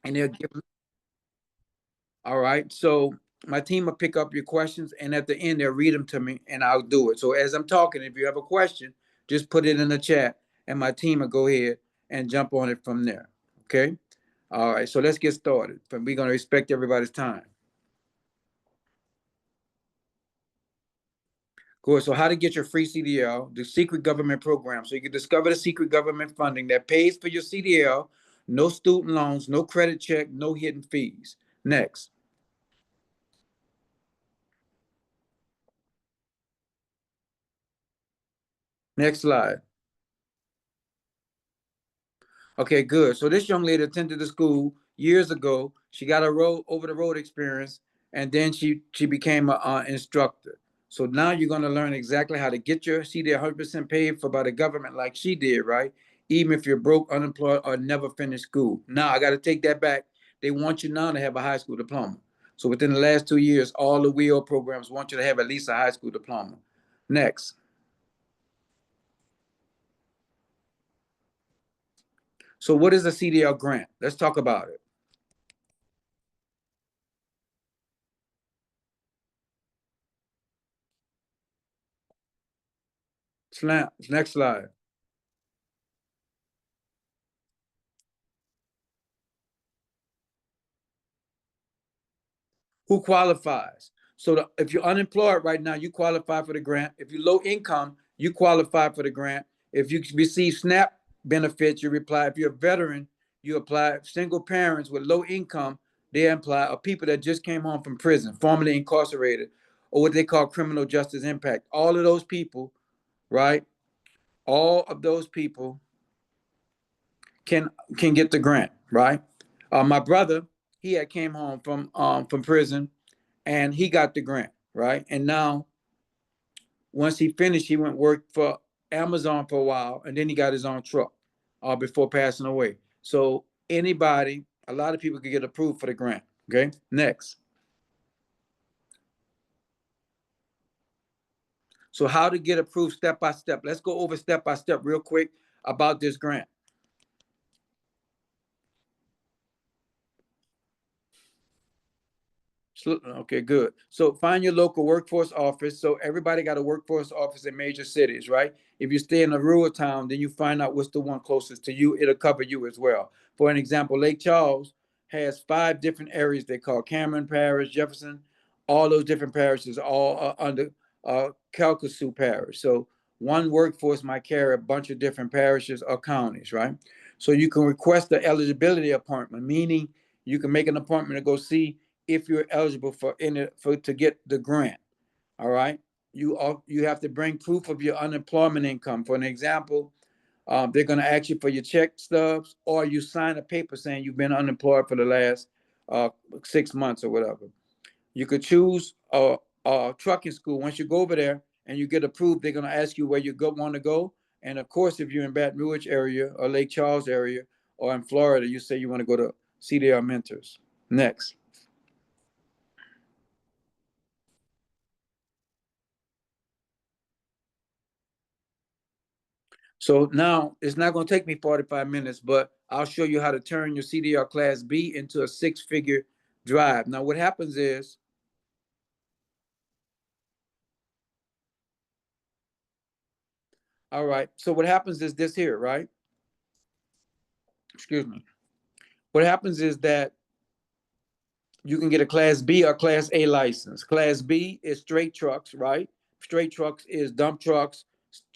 and they'll give. All right. So my team will pick up your questions, and at the end they'll read them to me, and I'll do it. So as I'm talking, if you have a question, just put it in the chat, and my team will go ahead and jump on it from there. Okay. All right. So let's get started. We're gonna respect everybody's time. Good. So how to get your free CDL, the secret government program. So you can discover the secret government funding that pays for your CDL, no student loans, no credit check, no hidden fees. Next. Next slide. Okay, good. So this young lady attended the school years ago. She got a road over the road experience, and then she became an instructor. So now you're going to learn exactly how to get your CD 100% paid for by the government, like she did, right? Even if you're broke, unemployed, or never finished school. Now I got to take that back. They want you now to have a high school diploma. So within the last 2 years, all the WEO programs want you to have at least a high school diploma. Next. So what is a CDL grant? Let's talk about it. Next slide. Who qualifies? So if you're unemployed right now, you qualify for the grant. If you're low income, you qualify for the grant. If you receive SNAP benefits, you apply. If you're a veteran, you apply. Single parents with low income, they apply. Or people that just came home from prison, formerly incarcerated, or what they call criminal justice impact. All of those people, right? All of those people can can get the grant, right? My brother, he had came home from prison, and he got the grant, right? And now, once he finished, he went work for Amazon for a while, and then he got his own truck before passing away. So anybody, a lot of people could get approved for the grant. Okay, next. So how to get approved step by step. Let's go over step by step real quick about this grant. Okay, good. So find your local workforce office. So everybody got a workforce office in major cities, right? If you stay in a rural town, then you find out what's the one closest to you. It'll cover you as well. For an example, Lake Charles has 5 different areas they call Cameron Parish, Jefferson. All those different parishes all are under Calcasieu Parish. So one workforce might carry a bunch of different parishes or counties, right? So you can request the eligibility appointment, meaning you can make an appointment to go see if you're eligible for to get the grant. All right. You have to bring proof of your unemployment income. For an example, they're going to ask you for your check stubs, or you sign a paper saying you've been unemployed for the last 6 months or whatever. You could choose a trucking school. Once you go over there and you get approved, they're going to ask you where you want to go. And of course, if you're in Baton Rouge area or Lake Charles area or in Florida, you say you want to go to CDR Mentors. Next. So now it's not going to take me 45 minutes, but I'll show you how to turn your CDR Class B into a 6-figure drive. Now, what happens is, all right, so what happens is this here, right? Excuse me. What happens is that you can get a Class B or Class A license. Class B is straight trucks, right? Straight trucks is dump trucks,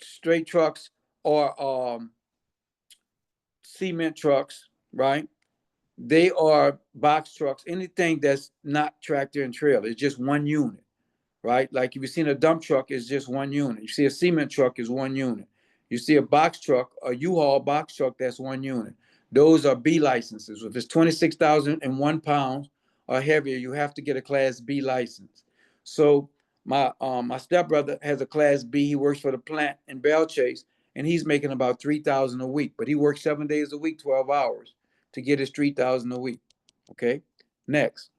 straight trucks or cement trucks, right? They are box trucks, anything that's not tractor and trailer. It's just one unit, right? Like if you've seen a dump truck, it's just one unit. You see a cement truck is one unit. You see a box truck, a U-Haul box truck, that's one unit. Those are B licenses. If it's 26,001 pounds or heavier, you have to get a Class B license. So my stepbrother has a Class B. He works for the plant in Bell Chase, and he's making about 3,000 a week. But he works 7 days a week, 12 hours, to get his 3,000 a week. Okay. Next.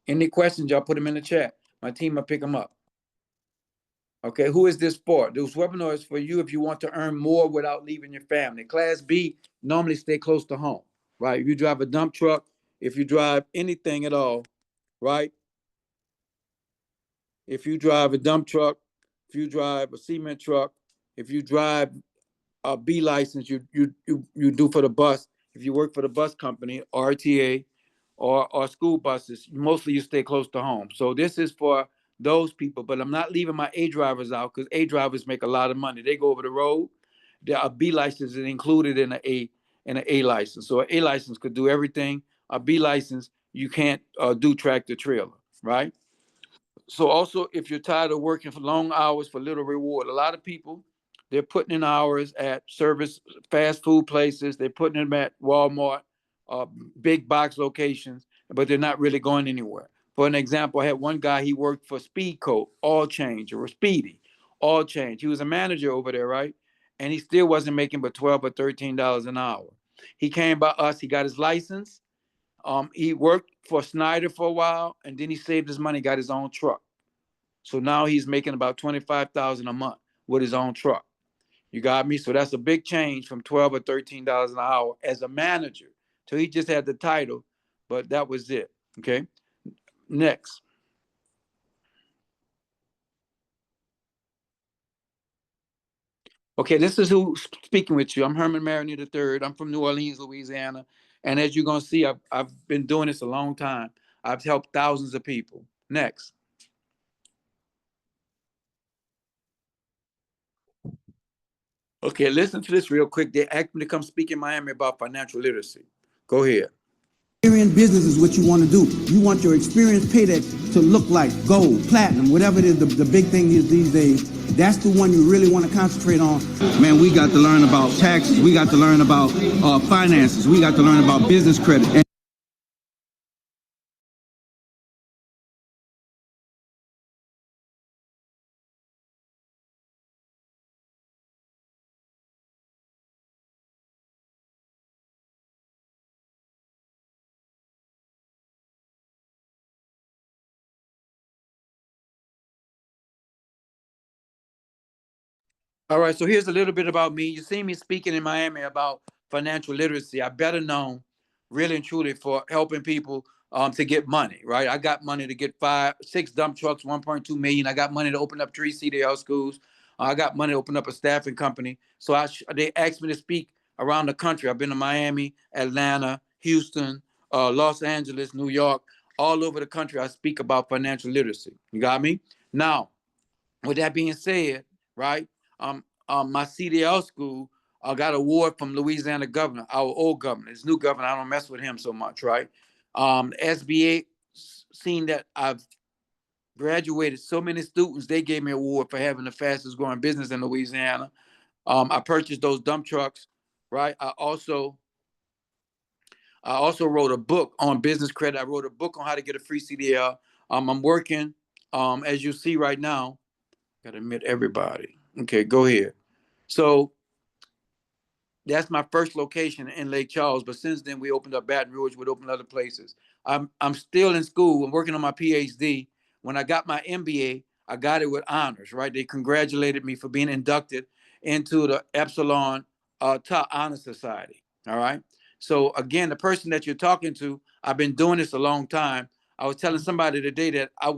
Any questions, y'all put them in the chat. My team will pick them up. Okay, who is this for? This webinar is for you if you want to earn more without leaving your family. Class B normally stay close to home. right? If you drive a dump truck, if you drive anything at all, right? If you drive a dump truck, if you drive a cement truck, if you drive a B license, you do for the bus. If you work for the bus company, RTA, or school buses, mostly you stay close to home. So this is for those people, but I'm not leaving my A drivers out because A drivers make a lot of money. They go over the road. A B license is included in an A license. So an A license could do everything. A B license, you can't do tractor trailer, right? So also, if you're tired of working for long hours for little reward, a lot of people, they're putting in hours at service fast food places. They're putting them at Walmart, uh, big box locations, but they're not really going anywhere. For an example, I had one guy, he worked for Speedcoat, All Change, or Speedy, All Change. He was a manager over there, right? And he still wasn't making but $12 or $13 an hour. He came by us, he got his license. He worked for Snyder for a while, and then he saved his money, got his own truck. So now he's making about 25,000 a month with his own truck. You got me? So that's a big change from 12 or $13 an hour as a manager. So he just had the title, but that was it. Okay. Next. Okay, this is who's speaking with you. I'm Herman Maroney III. I'm from New Orleans, Louisiana. And as you're going to see, I've been doing this a long time. I've helped thousands of people. Next. Okay, listen to this real quick. They asked me to come speak in Miami about financial literacy. Go ahead. Experience business is what you want to do. You want your experience paycheck to look like gold, platinum, whatever it is, the big thing is these days. That's the one you really want to concentrate on. Man, we got to learn about taxes. We got to learn about finances. We got to learn about business credit. All right, so here's a little bit about me. You see me speaking in Miami about financial literacy. I better known, really and truly, for helping people to get money. Right, I got money to get 6 dump trucks, 1.2 million. I got money to open up 3 CDL schools. I got money to open up a staffing company. So they asked me to speak around the country. I've been to Miami, Atlanta, Houston, Los Angeles, New York, all over the country. I speak about financial literacy. You got me? Now, with that being said, right? My CDL school got an award from Louisiana governor, our old governor. His new governor, I don't mess with him so much, right? SBA, seen that I've graduated so many students, they gave me an award for having the fastest growing business in Louisiana. I purchased those dump trucks, right? I also wrote a book on business credit. I wrote a book on how to get a free CDL. I'm working, as you see right now. Got to admit everybody. Okay, go ahead. So that's my first location in Lake Charles. But since then, we opened up Baton Rouge. We opened other places. I'm still in school. I'm working on my PhD. When I got my MBA, I got it with honors. Right? They congratulated me for being inducted into the Epsilon Top Honor Society. All right. So again, the person that you're talking to, I've been doing this a long time. I was telling somebody today that I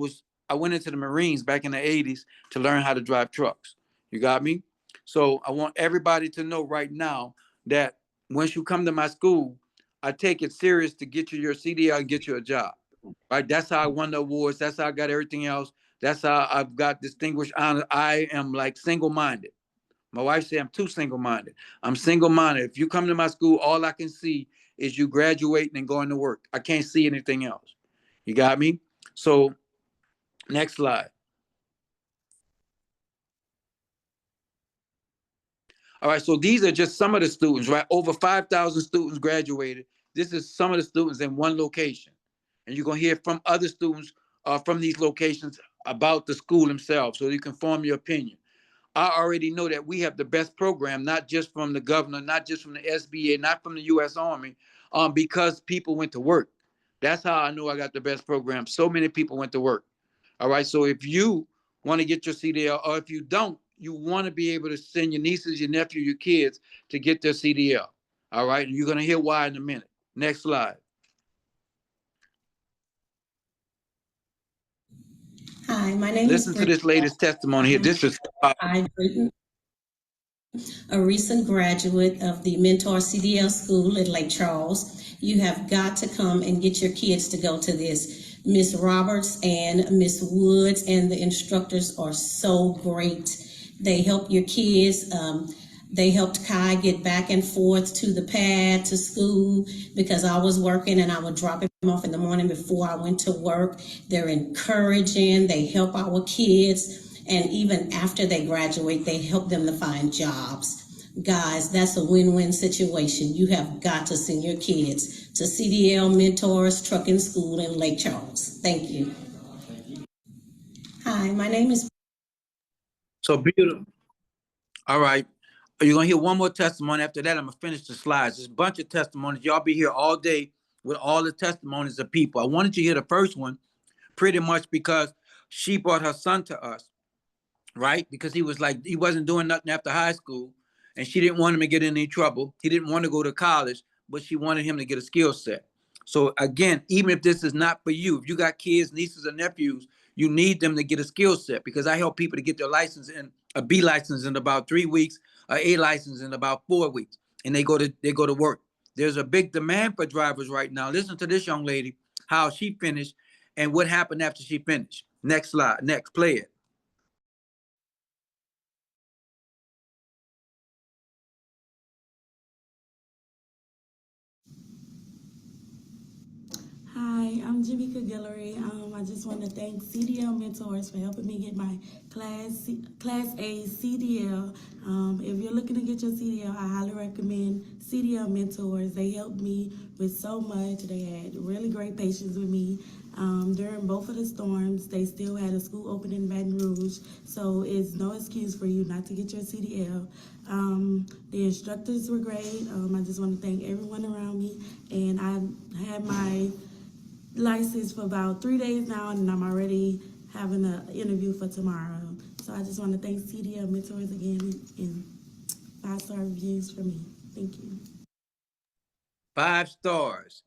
went into the Marines back in the 80s to learn how to drive trucks. You got me? So I want everybody to know right now that once you come to my school, I take it serious to get you your CDL and get you a job. Right? That's how I won the awards. That's how I got everything else. That's how I've got distinguished honor. I am like single-minded. My wife said I'm too single-minded. I'm single-minded. If you come to my school, all I can see is you graduating and going to work. I can't see anything else. You got me? So next slide. All right, so these are just some of the students, right? Over 5,000 students graduated. This is some of the students in one location. And you're going to hear from other students from these locations about the school themselves so you can form your opinion. I already know that we have the best program, not just from the governor, not just from the SBA, not from the U.S. Army, because people went to work. That's how I know I got the best program. So many people went to work. All right. So if you want to get your CDL, or if you don't, you want to be able to send your nieces, your nephew, your kids to get their CDL. All right. And you're going to hear why in a minute. Next slide. Hi, my name is Listen to Brittany. this latest testimony here. This is I'm Brittany, a recent graduate of the Mentor CDL School at Lake Charles. You have got to come and get your kids to go to this. Miss Roberts and Miss Woods and the instructors are so great. They help your kids. They helped Kai get back and forth to the pad to school because I was working and I would drop him off in the morning before I went to work. They're encouraging. They help our kids. And even after they graduate, they help them to find jobs. Guys, that's a win-win situation. You have got to send your kids to CDL Mentors Trucking School in Lake Charles. Thank you. Hi, my name is... so beautiful. All right. You're going to hear one more testimony. After that, I'm going to finish the slides. There's a bunch of testimonies. Y'all be here all day with all the testimonies of people. I wanted you to hear the first one pretty much because she brought her son to us, right? Because he wasn't doing nothing after high school, and she didn't want him to get in any trouble. He didn't want to go to college, but she wanted him to get a skill set. So again, even if this is not for you, if you got kids, nieces, or nephews, you need them to get a skill set, because I help people to get their license in a B license in about 3 weeks, a A license in about 4 weeks, and they go to work. There's a big demand for drivers right now. Listen to this young lady, how she finished and what happened after she finished. Next slide. Next, play it. Hi, I'm Jamaica Guillory. I just want to thank CDL Mentors for helping me get my Class A CDL. If you're looking to get your CDL, I highly recommend CDL Mentors. They helped me with so much. They had really great patience with me. During both of the storms, they still had a school open in Baton Rouge, so it's no excuse for you not to get your CDL. The instructors were great. I just want to thank everyone around me, and I had my license for about 3 days now, and I'm already having an interview for tomorrow. So I just want to thank CDL Mentors again, and 5-star reviews for me. Thank you. 5 stars.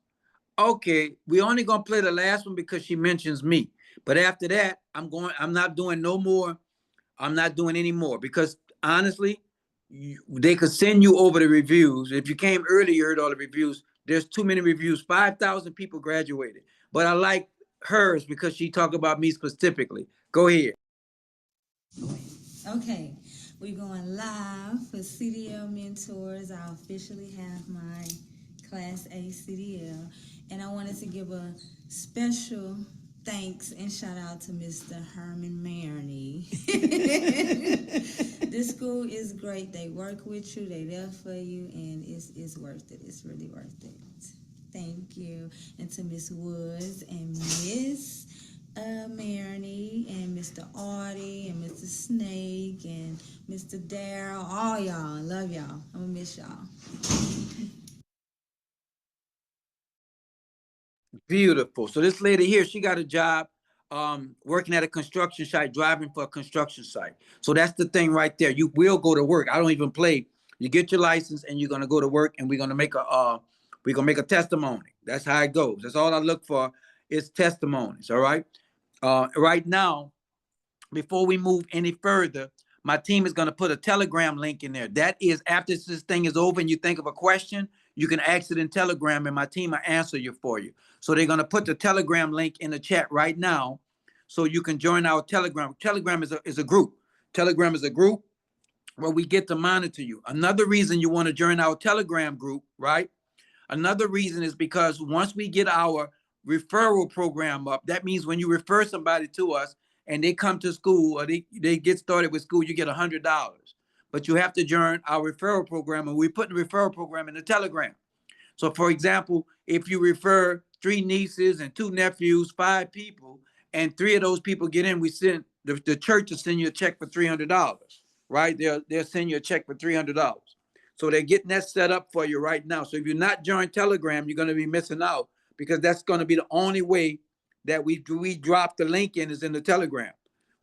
Okay, we only gonna play the last one because she mentions me. But after that, I'm not doing no more. I'm not doing any more because honestly, they could send you over the reviews. If you came early, you heard all the reviews. There's too many reviews. 5,000 people graduated. But I like hers because she talked about me specifically. Go ahead. Okay, we're going live for CDL Mentors. I officially have my Class A CDL, and I wanted to give a special thanks and shout out to Mr. Herman Maroney. This school is great. They work with you, they there for you, and it's worth it. It's really worth it. Thank you. And to Miss Woods and Miss Maroney and Mr. Artie and Mr. Snake and Mr. Darrell, all y'all, love y'all. I'm gonna miss y'all. Beautiful. So this lady here, she got a job working at a construction site, driving for a construction site. So that's the thing right there. You will go to work. I don't even play. You get your license and you're gonna go to work, and we're gonna make a testimony. That's how it goes. That's all I look for is testimonies. All right. Right now, before we move any further, my team is going to put a Telegram link in there. That is, after this thing is over and you think of a question, you can ask it in Telegram and my team will answer you for you. So they're going to put the Telegram link in the chat right now so you can join our Telegram. Telegram is a group. Telegram is a group where we get to monitor you. Another reason you want to join our Telegram group, right? Another reason is because once we get our referral program up, that means when you refer somebody to us and they come to school or they get started with school, you get $100. But you have to join our referral program, and we put the referral program in the Telegram. So for example, if you refer 3 nieces and 2 nephews, 5 people, and 3 of those people get in, we send the church to send you a check for $300, right? They'll send you a check for $300. So they're getting that set up for you right now. So if you're not joined Telegram, you're going to be missing out, because that's going to be the only way that we drop the link in is in the Telegram.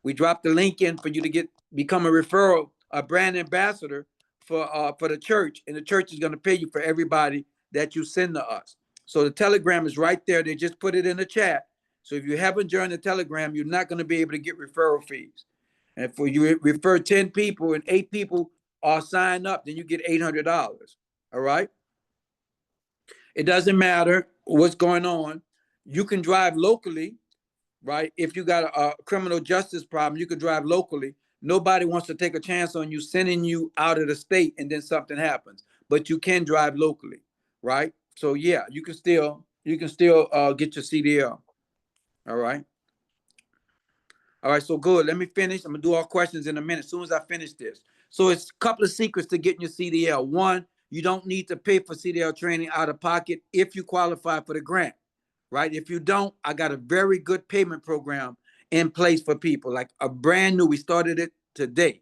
We drop the link in for you to become a referral, a brand ambassador for the church, and the church is going to pay you for everybody that you send to us. So the Telegram is right there. They just put it in the chat. So if you haven't joined the Telegram, you're not going to be able to get referral fees. And if you refer 10 people and 8 people are signed up, then you get $800. All right. It doesn't matter what's going on. You can drive locally, right? If you got a criminal justice problem, you can drive locally. Nobody wants to take a chance on you sending you out of the state and then something happens, but you can drive locally, right? So yeah, you can still get your CDL. All right. All right, so good. Let me finish. I'm gonna do all questions in a minute as soon as I finish this. So it's a couple of secrets to getting your CDL. One, you don't need to pay for CDL training out of pocket if you qualify for the grant, right? If you don't, I got a very good payment program in place for people, like a brand new. We started it today,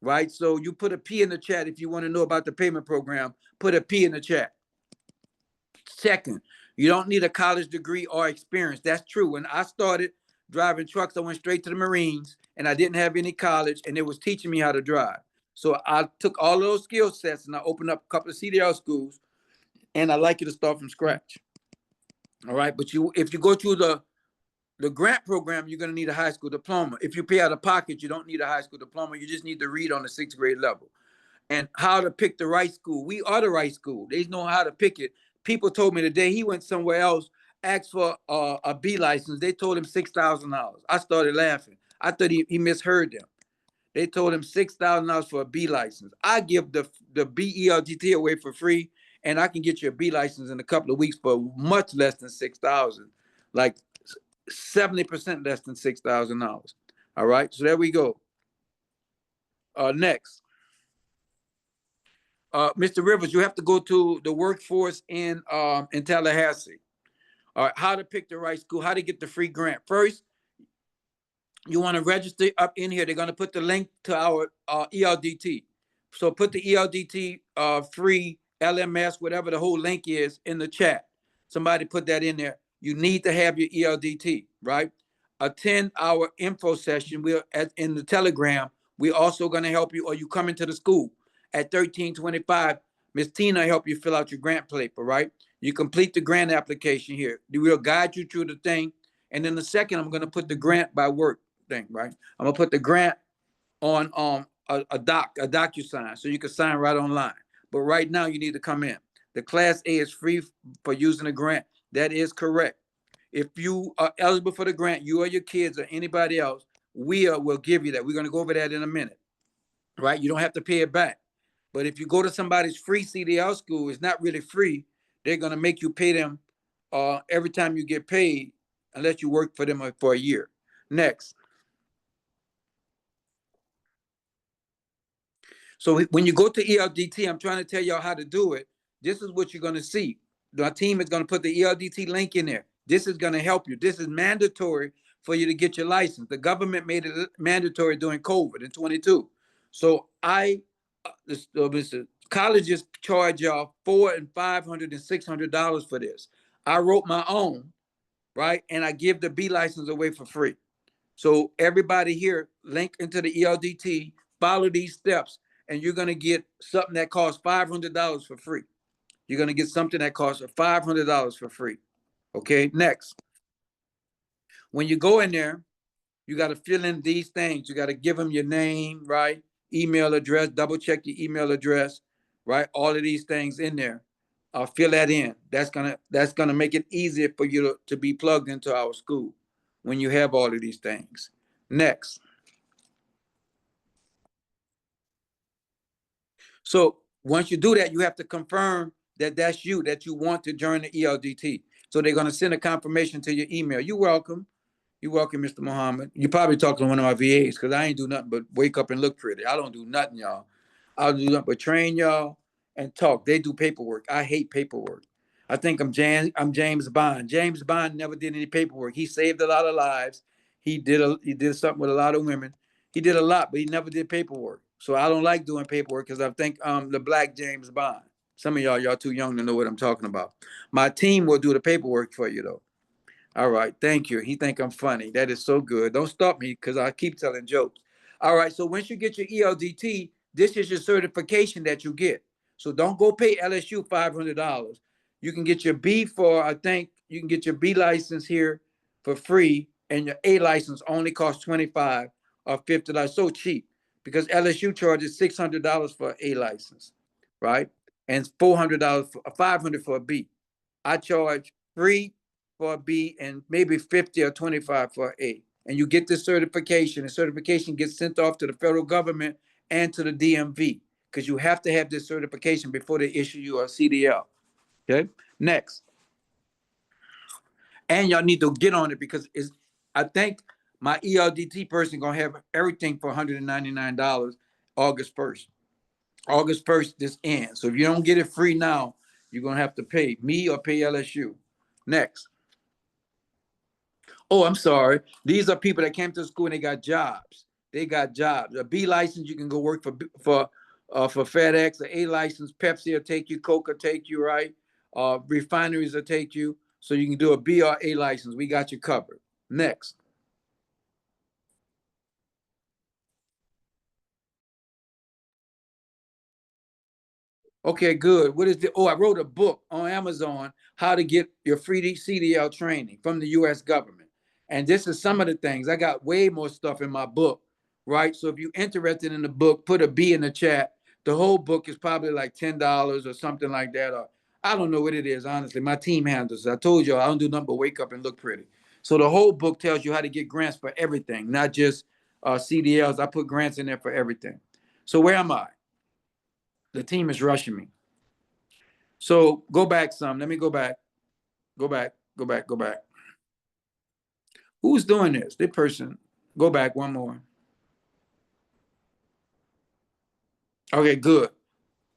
right? So you put a P in the chat if you want to know about the payment program. Put a P in the chat. Second, you don't need a college degree or experience. That's true. When I started driving trucks, I went straight to the Marines and I didn't have any college and it was teaching me how to drive. So I took all those skill sets and I opened up a couple of CDL schools, and I like you to start from scratch. All right. But if you go through the grant program, you're going to need a high school diploma. If you pay out of pocket, you don't need a high school diploma. You just need to read on the 6th grade level. And how to pick the right school. We are the right school. They know how to pick it. People told me today he went somewhere else, asked for a B license. They told him $6,000. I started laughing. I thought he misheard them. They told him $6,000 for a B license. I give the BELGT away for free, and I can get you a B license in a couple of weeks for much less than $6,000, like 70% less than $6,000. All right, so there we go. Next. Mr. Rivers, you have to go to the workforce in Tallahassee. All right, how to pick the right school, how to get the free grant. First, you want to register up in here. They're going to put the link to our ELDT. So put the ELDT free LMS, whatever the whole link is, in the chat. Somebody put that in there. You need to have your ELDT, right? Attend our info session. We're in the Telegram. We're also going to help you, or you come into the school at 1325. Miss Tina help you fill out your grant paper, right? You complete the grant application here. We'll guide you through the thing. And then the second, I'm going to put the grant by work thing, right? I'm going to put the grant on a DocuSign, so you can sign right online. But right now, you need to come in. The Class A is free for using the grant. That is correct. If you are eligible for the grant, you or your kids or anybody else, we will give you that. We're going to go over that in a minute, right? You don't have to pay it back. But if you go to somebody's free CDL school, it's not really free. They're going to make you pay them every time you get paid, unless you work for them for a year. Next. So when you go to ELDT, I'm trying to tell y'all how to do it. This is what you're going to see. My team is going to put the ELDT link in there. This is going to help you. This is mandatory for you to get your license. The government made it mandatory during COVID in 22. So colleges charge y'all $400 and $500 and $600 for this. I wrote my own, right? And I give the B license away for free. So everybody here, link into the ELDT, follow these steps, and you're going to get something that costs $500 for free. You're going to get something that costs $500 for free. Okay, next. When you go in there, you got to fill in these things. You got to give them your name, right? Email address, double check your email address, right? All of these things in there. Fill that in. That's gonna make it easier for you to be plugged into our school when you have all of these things. Next. So once you do that, you have to confirm that that's you, that you want to join the ELDT. So they're going to send a confirmation to your email. You're welcome. You're welcome, Mr. Muhammad. You probably talk to one of my VAs, because I ain't do nothing but wake up and look pretty. I don't do nothing, y'all. I'll do nothing but train y'all and talk. They do paperwork. I hate paperwork. I think I'm James Bond. James Bond never did any paperwork. He saved a lot of lives. He did something with a lot of women. He did a lot, but he never did paperwork. So I don't like doing paperwork, because I think the black James Bond. Some of y'all too young to know what I'm talking about. My team will do the paperwork for you, though. All right, thank you. He think I'm funny. That is so good. Don't stop me, because I keep telling jokes. All right, so once you get your ELDT, this is your certification that you get. So don't go pay LSU $500. You can get your B for, I think you can get your B license here for free, and your A license only costs 25 or $50. So cheap because LSU charges $600 for an A license, right? And $400 for $500 for a B. I charge free for a B and maybe 50 or 25 for an A. And you get this certification. The certification gets sent off to the federal government and to the DMV because you have to have this certification before they issue you a CDL. Okay, next. And y'all need to get on it because I think my ELDT person gonna have everything for $199 August 1st. August 1st, this ends. So if you don't get it free now, you're gonna have to pay me or pay LSU. Next. Oh, I'm sorry. These are people that came to school and they got jobs. They got jobs. A B license, you can go work for FedEx. A license, Pepsi will take you. Coke will take you, right? Refineries will take you. So you can do a B or A license. We got you covered. Next. Okay, good. What is the? Oh, I wrote a book on Amazon, How to Get Your Free CDL Training from the U.S. government. And this is some of the things. I got way more stuff in my book, right? So if you're interested in the book, put a B in the chat. The whole book is probably like $10 or something like that. Or I don't know what it is, honestly. My team handles it. I told you I don't do nothing but wake up and look pretty. So the whole book tells you how to get grants for everything, not just CDLs. I put grants in there for everything. So where am I? The team is rushing me. So go back some. Let me go back. Go back. Go back. Go back. Who's doing this? This person. Go back one more. Okay, good.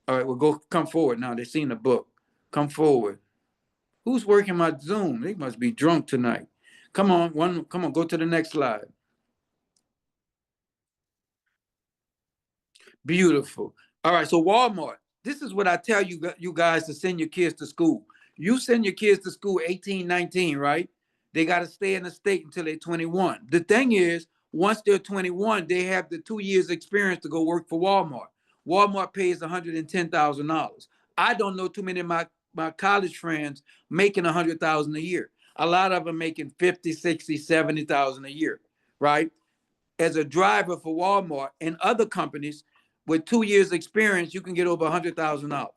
All right, well, come forward now. They've seen the book. Come forward. Who's working my Zoom? They must be drunk tonight. Come on, come on, go to the next slide. Beautiful. All right, so Walmart. This is what I tell you guys to send your kids to school. You send your kids to school 18, 19, right? They got to stay in the state until they're 21. The thing is, once they're 21, they have the 2 years experience to go work for Walmart. Walmart pays $110,000. I don't know too many of my college friends making $100,000 a year. A lot of them making 50, 60, 70,000 a year, right? As a driver for Walmart and other companies with 2 years experience, you can get over $100,000.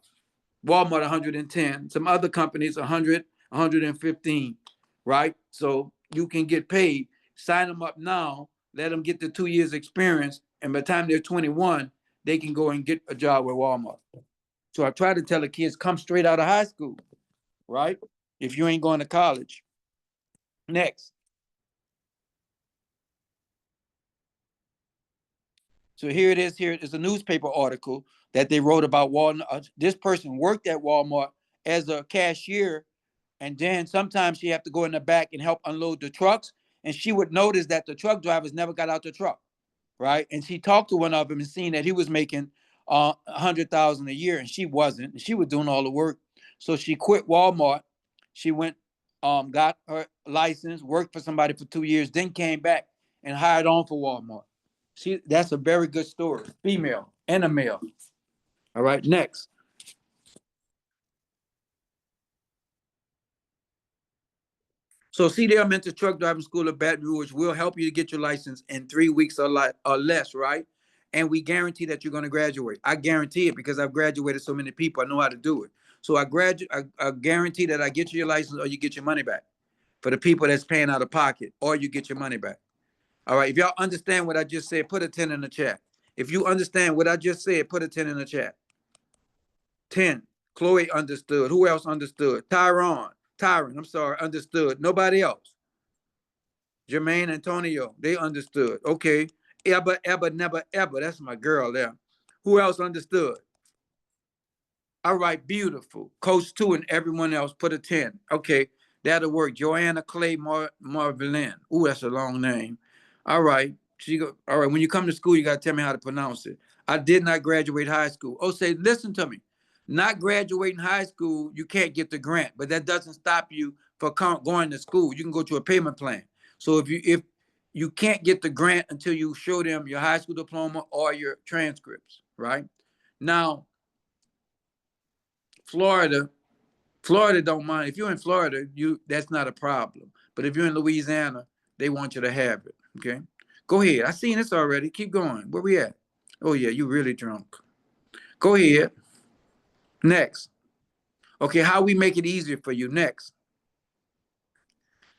Walmart 110, some other companies 100, 115, right? So you can get paid. Sign them up now, let them get the 2 years experience, and by the time they're 21, they can go and get a job with Walmart. So I try to tell the kids, come straight out of high school, right? If you ain't going to college. Next. So here it is. Here is a newspaper article that they wrote about Walmart. This person worked at Walmart as a cashier, and then sometimes she have to go in the back and help unload the trucks. And she would notice that the truck drivers never got out the truck, right? And she talked to one of them and seen that he was making $100,000 a year, and she wasn't. And she was doing all the work, so she quit Walmart. She went, got her license, worked for somebody for 2 years, then came back and hired on for Walmart. That's a very good story. Female and a male. All right, next. So CDL Mentor Truck Driving School of Baton Rouge will help you to get your license in 3 weeks or less, right? And we guarantee that you're going to graduate. I guarantee it because I've graduated so many people. I know how to do it. So I guarantee that I get you your license or you get your money back for the people that's paying out of pocket, or you get your money back. All right. If y'all understand what I just said, put a 10 in the chat. If you understand what I just said, put a 10 in the chat. 10. Chloe understood. Who else understood? Tyron, I'm sorry, understood. Nobody else. Jermaine, Antonio, they understood. Okay. Ever, never, ever. That's my girl there. Who else understood? All right, beautiful. Coach 2 and everyone else put a 10. Okay, that'll work. Joanna Clay Marvelin. Ooh, that's a long name. All right. All right, when you come to school, you got to tell me how to pronounce it. I did not graduate high school. Oh, say, listen to me. Not graduating high school, you can't get the grant, but that doesn't stop you from going to school. You can go to a payment plan. So if you can't get the grant until you show them your high school diploma or your transcripts, right? Now, Florida Florida don't mind. If you're in Florida, that's not a problem. But if you're in Louisiana, they want you to have it. Okay. Go ahead. I seen this already. Keep going. Where we at? Oh yeah, you really drunk. Go ahead. Next. Okay, how we make it easier for you. Next.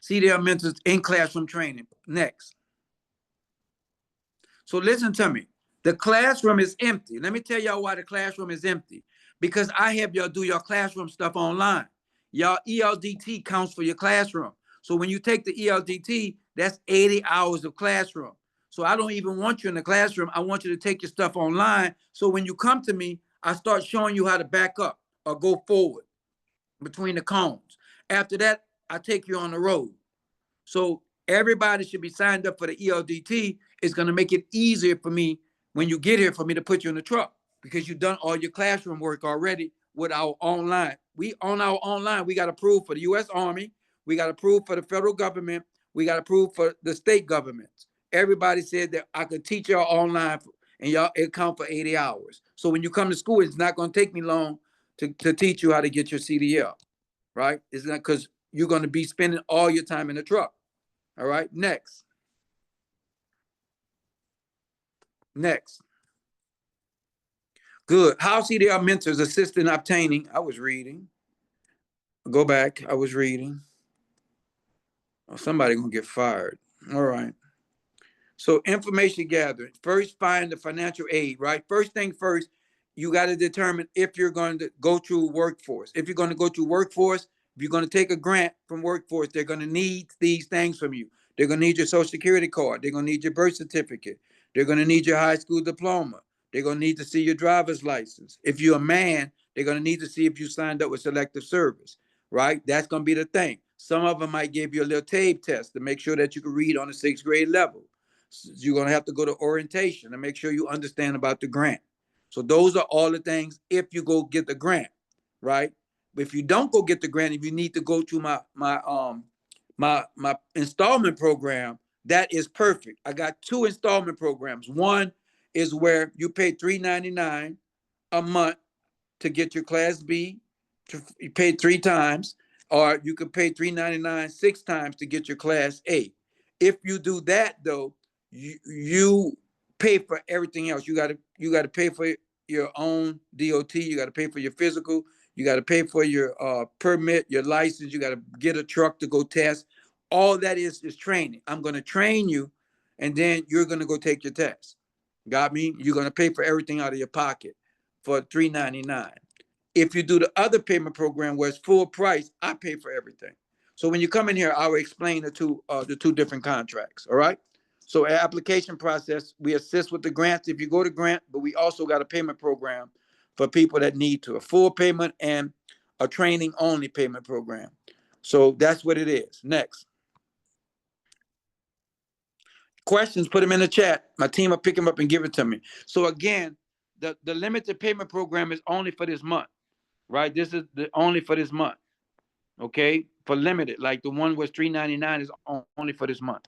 CDL mentors in classroom training. Next. So listen to me. The classroom is empty. Let me tell y'all why the classroom is empty. Because I have y'all do your classroom stuff online. Y'all ELDT counts for your classroom. So when you take the ELDT, that's 80 hours of classroom. So I don't even want you in the classroom. I want you to take your stuff online. So when you come to me, I start showing you how to back up or go forward between the cones. After that, I take you on the road. So everybody should be signed up for the ELDT. It's going to make it easier for me when you get here for me to put you in the truck because you've done all your classroom work already with our online. We on our online, we got approved for the U.S. Army. We got approved for the federal government. We got approved for the state governments. Everybody said that I could teach y'all online and y'all it count for 80 hours. So when you come to school, it's not going to take me long to teach you how to get your CDL, right? It's not because you're going to be spending all your time in the truck. All right, next. Next. Good. How CDL mentors assist in obtaining. I was reading. Go back. I was reading. Oh, somebody gonna get fired. All right. So information gathering. First, find the financial aid, right? First thing first, you got to determine if you're going to go to workforce. If you're going to go to workforce, if you're going to take a grant from workforce, they're going to need these things from you. They're going to need your social security card. They're going to need your birth certificate. They're going to need your high school diploma. They're going to need to see your driver's license. If you're a man, they're going to need to see if you signed up with selective service, right? That's going to be the thing. Some of them might give you a little TABE test to make sure that you can read on a 6th grade level. You're going to have to go to orientation and make sure you understand about the grant. So those are all the things if you go get the grant, right? But if you don't go get the grant, if you need to go to my installment program, that is perfect. I got 2 installment programs. One is where you pay $3.99 a month to get your Class B. You pay 3 times, or you can pay $3.99 6 times to get your Class A. If you do that, though, you pay for everything else. You got to pay for your own DOT. You got to pay for your physical. You got to pay for your permit, your license. You got to get a truck to go test. All that is training. I'm going to train you, and then you're going to go take your test. Got me? You're going to pay for everything out of your pocket for $3.99. If you do the other payment program where it's full price, I pay for everything. So when you come in here, I will explain the two different contracts. All right. So application process, we assist with the grants if you go to grant, but we also got a payment program for people that need to, a full payment and a training only payment program. So that's what it is. Next. Questions, put them in the chat. My team will pick them up and give it to me. So again, the limited payment program is only for this month, right? This is only for this month. Okay, for limited, like the one was $3.99 is only for this month.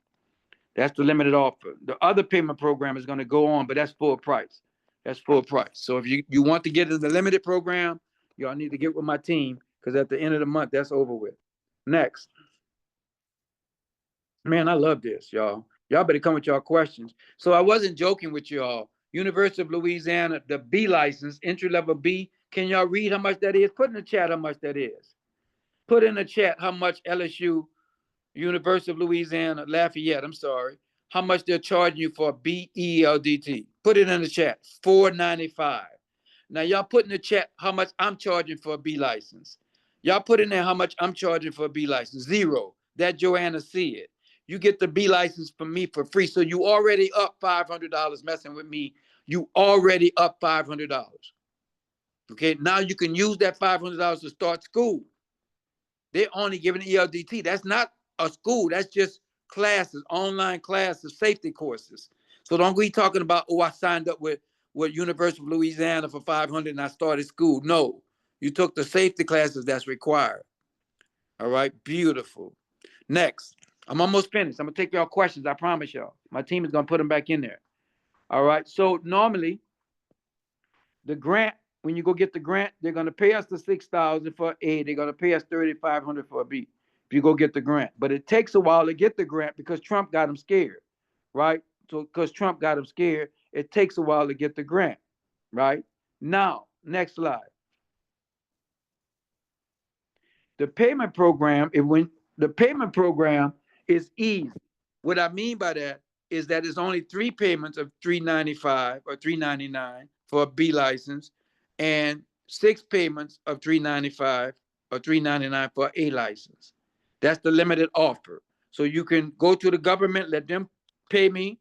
That's the limited offer. The other payment program is going to go on, but that's full price. That's full price. So if you want to get into the limited program, y'all need to get with my team because at the end of the month, that's over with. Next. Man, I love this, y'all. Y'all better come with y'all questions. So I wasn't joking with y'all. University of Louisiana, the B license, entry level B. Can y'all read how much that is? Put in the chat how much that is. Put in the chat how much LSU, University of Louisiana, Lafayette, I'm sorry, how much they're charging you for a BELDT. Put it in the chat, $4.95. Now y'all put in the chat how much I'm charging for a B license. Y'all put in there how much I'm charging for a B license. 0. That Joanna said. You get the B license from me for free. So you already up $500 messing with me. You already up $500. Okay, now you can use that $500 to start school. They're only giving ELDT. That's not a school. That's just classes, online classes, safety courses. So don't be talking about, oh, I signed up with University of Louisiana for $500 and I started school. No, you took the safety classes that's required. All right, beautiful. Next, I'm almost finished. I'm gonna take y'all questions. I promise y'all. My team is gonna put them back in there. All right. So normally, the grant when you go get the grant, they're gonna pay us the 6,000 for A. They're gonna pay us 3,500 for a B. If you go get the grant, but it takes a while to get the grant because Trump got them scared, right? So because Trump got them scared, it takes a while to get the grant, right? Now, next slide. The payment program, the payment program is easy. What I mean by that is that it's only 3 payments of $395 or $399 for a B license, and 6 payments of $395 or $399 for A license. That's the limited offer. So you can go to the government, let them pay me,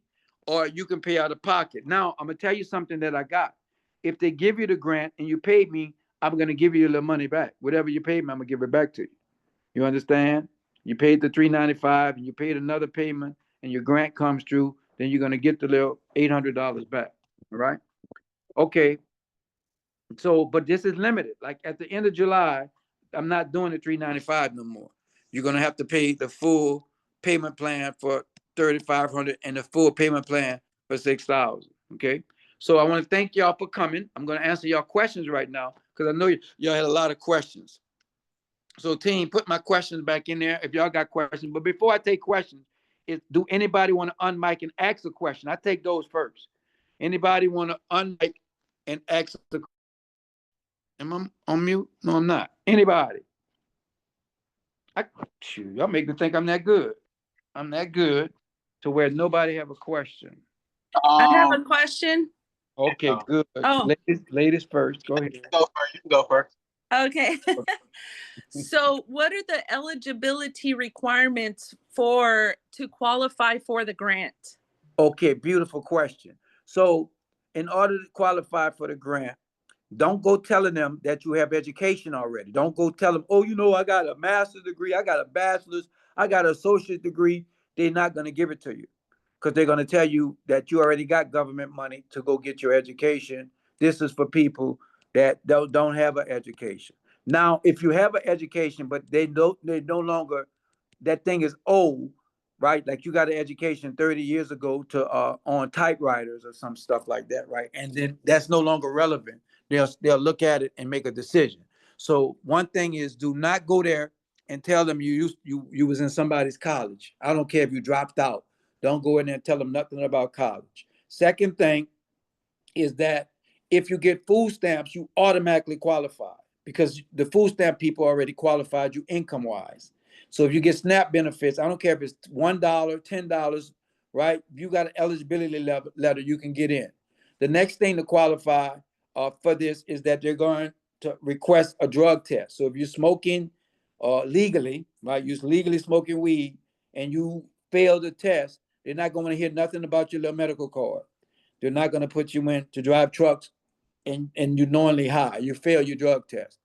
or you can pay out of pocket. Now, I'm gonna tell you something that I got. If they give you the grant and you pay me, I'm gonna give you a little money back. Whatever you paid me, I'm gonna give it back to you. You understand? You paid the $395 and you paid another payment and your grant comes through, then you're gonna get the little $800 back. All right? Okay. So, but this is limited. Like at the end of July, I'm not doing the $395 no more. You're gonna have to pay the full payment plan for $3,500 and the full payment plan for $6,000. Okay. So I want to thank y'all for coming. I'm gonna answer y'all questions right now because I know y'all had a lot of questions. So team, put my questions back in there if y'all got questions. But before I take questions, do anybody want to unmic and ask a question? I take those first. Anybody want to unmic and ask the? Am I on mute? No, I'm not. Anybody? Shoot, y'all make me think I'm that good. I'm that good to where nobody have a question. I have a question. Okay, good. Oh, Ladies first. Go ahead. Go first. You can go first. okay. So, what are the eligibility requirements to qualify for the grant? Okay, beautiful question. So, in order to qualify for the grant, don't go telling them that you have education already. Don't go tell them, oh, I got a master's degree, I got a bachelor's, I got an associate degree. They're not going to give it to you because they're going to tell you that you already got government money to go get your education. This is for people that don't have an education. Now, if you have an education, but they no longer, that thing is old, right? Like you got an education 30 years ago to on typewriters or some stuff like that, right? And then that's no longer relevant. They'll look at it and make a decision. So one thing is, do not go there and tell them you was in somebody's college. I don't care if you dropped out. Don't go in there and tell them nothing about college. Second thing is that if you get food stamps, you automatically qualify because the food stamp people already qualified you income wise. So if you get SNAP benefits, I don't care if it's $1, $10, right? If you got an eligibility letter, you can get in. The next thing to qualify for this is that they're going to request a drug test. So if you're smoking legally, right? You're legally smoking weed and you fail the test, they're not going to hear nothing about your little medical card. They're not going to put you in to drive trucks and you're knowingly high. You fail your drug test.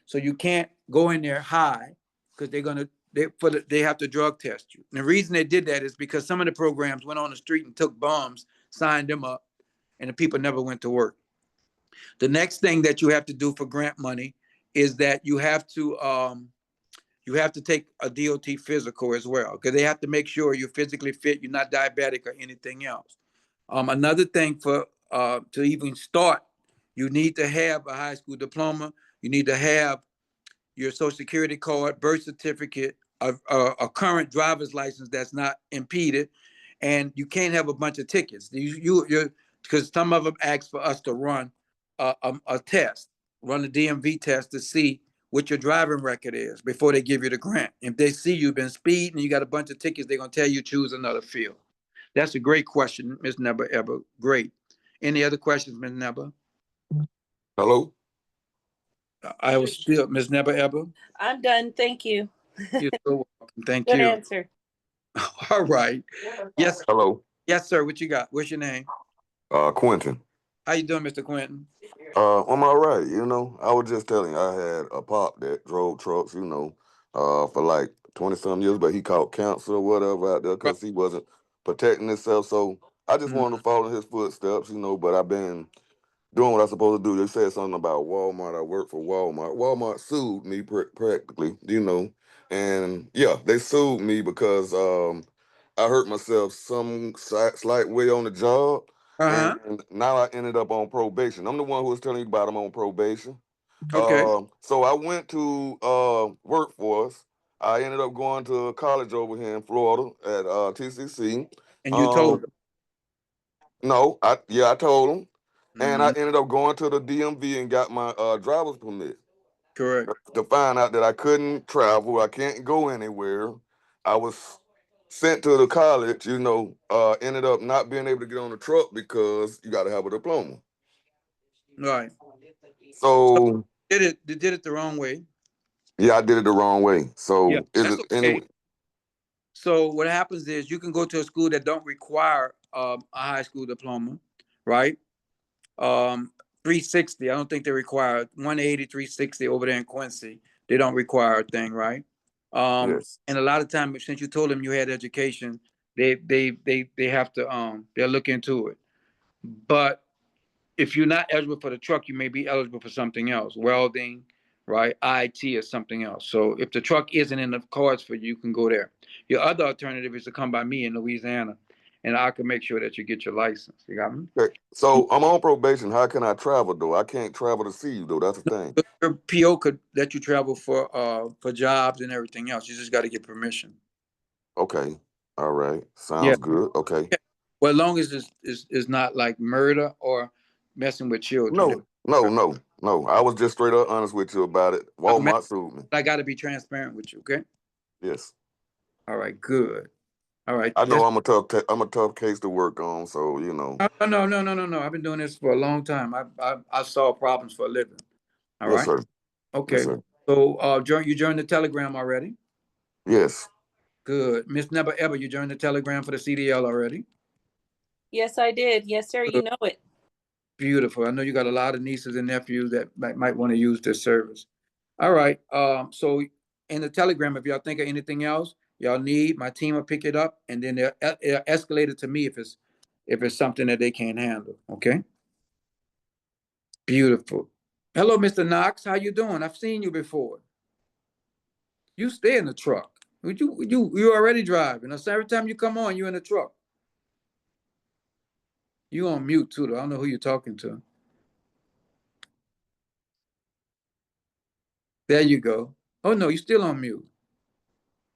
So you can't go in there high because they have to drug test you. And the reason they did that is because some of the programs went on the street and took bums, signed them up, and the people never went to work. The next thing that you have to do for grant money is that you have to take a DOT physical as well because they have to make sure you're physically fit, you're not diabetic or anything else. Another thing for to even start, you need to have a high school diploma. You need to have your social security card, birth certificate, a current driver's license that's not impeded, and you can't have a bunch of tickets. You're because some of them ask for us to run a test, run the DMV test to see what your driving record is before they give you the grant. If they see you've been speeding and you got a bunch of tickets, they're gonna tell you choose another field. That's a great question, Ms. Neba Eba. Great. Any other questions, Ms. Neba? Hello? I was still, Ms. Neba Eba. I'm done. Thank you. You're so welcome. Thank Good you. answer. All right. Yes. Hello? Yes, sir. What you got? What's your name? Quentin. How you doing, Mr. Quentin? I'm all right, I was just telling you, I had a pop that drove trucks, for like 20-some years, but he caught cancer or whatever out there Right. because he wasn't protecting himself. So I just Mhm. wanted to follow his footsteps, but I've been doing what I'm supposed to do. They said something about Walmart. I work for Walmart. Walmart sued me practically, and yeah, they sued me because I hurt myself some slight way on the job. Uh-huh. and now I ended up on probation. I'm the one who was telling you about I'm on probation. Okay. So I went to workforce. I ended up going to college over here in Florida at TCC. And you told Um, them. no, I told them, and I Mhm. ended up going to the DMV and got my driver's permit Correct. to find out that I couldn't travel, I can't go anywhere. I was sent to the college, ended up not being able to get on the truck because you got to have a diploma. Right. So So they did it the wrong way. yeah, I did it the wrong way. Yeah, So is that's it okay. anyway? So what happens is you can go to a school that don't require a high school diploma, right? 360. I don't think they require 180, 360 over there in Quincy. They don't require a thing, right? Yes. And a lot of times, since you told them you had education, they have to they'll look into it. But if you're not eligible for the truck, you may be eligible for something else, welding, right? IT or something else. So if the truck isn't in the cards for you, you can go there. Your other alternative is to come by me in Louisiana, and I can make sure that you get your license. You got me? Okay. So I'm on probation. How can I travel though? I can't travel to see you though. That's the thing. Your PO could let you travel for jobs and everything else. You just got to get permission. Okay. All right. Yeah. Sounds good. Okay. Yeah. Well, as long as it's not like murder or messing with children. No. I was just straight up honest with you about it. Walmart sued me. I got to be transparent with you. Okay. Yes. All right. Good. All right. I know Just I'm a tough case to work on, so you know. no. I've been doing this for a long time. I solve problems for a living. All Yes, right. sir. Yes, Okay. sir. So you joined the Telegram already. Yes. Good. Miss Never Ever, you joined the Telegram for the CDL already. Yes, I did. Yes, sir. You Good. know it. Beautiful. I know you got a lot of nieces and nephews that might want to use this service. All right. So in the Telegram, if y'all think of anything else y'all need, my team will pick it up, and then they'll escalate it to me if it's something that they can't handle. Okay. Beautiful. Hello, Mr. Knox. How you doing? I've seen you before. You stay in the truck. You already driving. So every time you come on, you in the truck. You on mute too, though. I don't know who you're talking to. There you go. Oh no, you still on mute.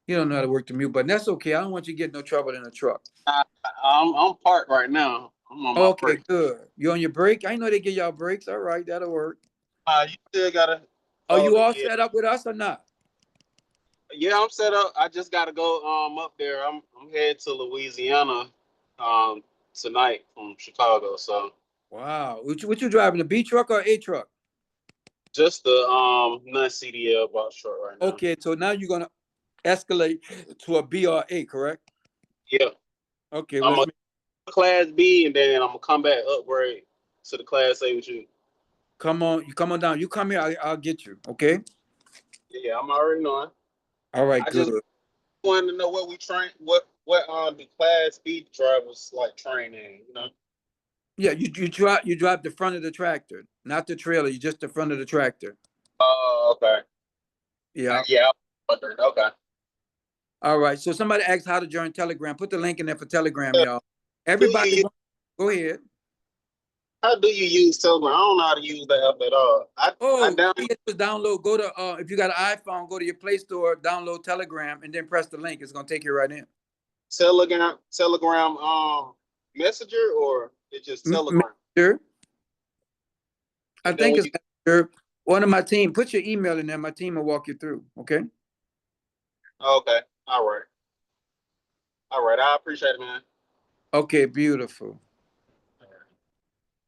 You don't know how to work the mute button. That's okay. I don't want you to get no trouble in the truck. I'm parked right now. I'm on my Okay, break. good. You on your break? I know they give y'all breaks. All right, that'll work. You still gotta Are you hold it. all Yeah, set up with us or not? yeah, I'm set up. I just gotta go up there. I'm headed to Louisiana um tonight from Chicago. So Wow. What you driving, a B truck or A truck? just the non CDL box truck right now. Okay, so now you're gonna escalate to a B or A, correct? Yeah, Okay, well, I'm let's a class B and then I'm gonna come back upgrade to the class A with you. come on. You come on down. You come here, I'll get you. Okay. Yeah, I'm already knowing. All right, I good. just wanted to know what we train what the class B drivers like training, you know. Yeah, you drive the front of the tractor, not the trailer. You just the front of the tractor. Oh, okay. Yeah. Yeah, I'm wondering. Okay. All right. So somebody asked how to join Telegram. Put the link in there for Telegram, Uh, y'all. Do you Everybody, use, go ahead. how do you use Telegram? I don't know how to use the app at all. I Oh, down just download. Go to if you got an iPhone, go to your Play Store, download Telegram, and then press the link. It's gonna take you right in. Telegram Messenger or it's just Telegram. Messenger. I And then think when it's you Messenger. One of my team. Put your email in there. My team will walk you through. Okay. okay, all right, all right. I appreciate it, man. Okay. Beautiful.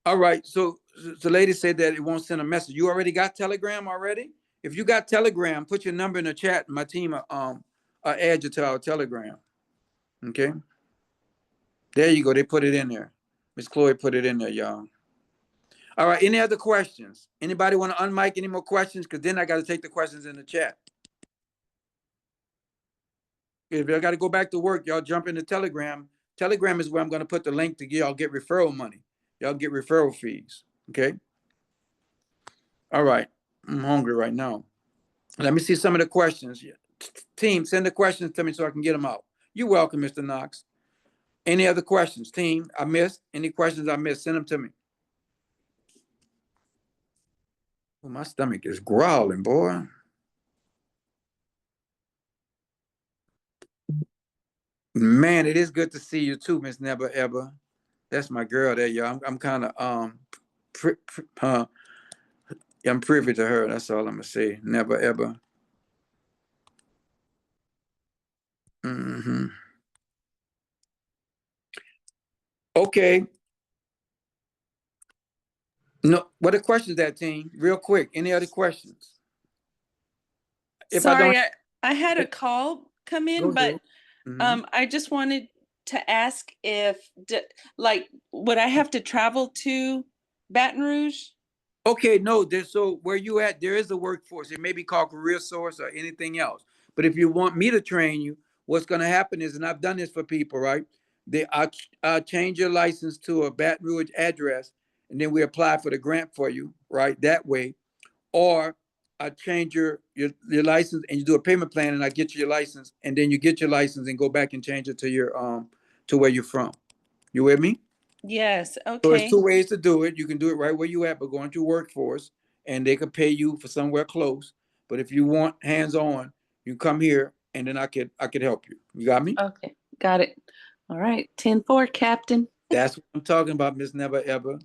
All right. So the lady said that it won't send a message. You already got Telegram already? If you got Telegram, put your number in the chat. My team add you to our Telegram. Okay. There you go. They put it in there. Miss Chloe put it in there, y'all. All right. Any other questions? Anybody want to unmic any more questions? Because then I got to take the questions in the chat. If I got to go back to work, y'all jump into Telegram. Telegram is where I'm going to put the link to y'all get referral money. Y'all get referral fees. Okay. All right. I'm hungry right now. Let me see some of the questions. Team, send the questions to me so I can get them out. You're welcome, Mr. Knox. Any other questions, team? I missed any questions? I missed. Send them to me. Oh, my stomach is growling, boy. Man, it is good to see you too, Miss Never Ever. That's my girl there, y'all. I'm kind of I'm privy to her. That's all I'm gonna say. Never ever. Hmm. Okay. No, what are questions that team? Real quick. Any other questions? If I don't, Sorry, I had a call come go in, but ahead. Mhm. I just wanted to ask if, like, would I have to travel to Baton Rouge? Okay, no, there's so where you at, there is a workforce. It may be called Career Source or anything else. But if you want me to train you, what's going to happen is, and I've done this for people, right? I change your license to a Baton Rouge address, and then we apply for the grant for you, right? That way. Or I change your license and you do a payment plan, and I get you your license, and then you get your license and go back and change it to your to where you're from. You with me? Yes. So there's Okay. two ways to do it. You can do it right where you at, but go into workforce, and they could pay you for somewhere close. But if you want hands-on, you come here, and then I could help you. You got me? Okay. Got it. All right. 10-4, Captain. That's what I'm talking about, Miss Never Ever.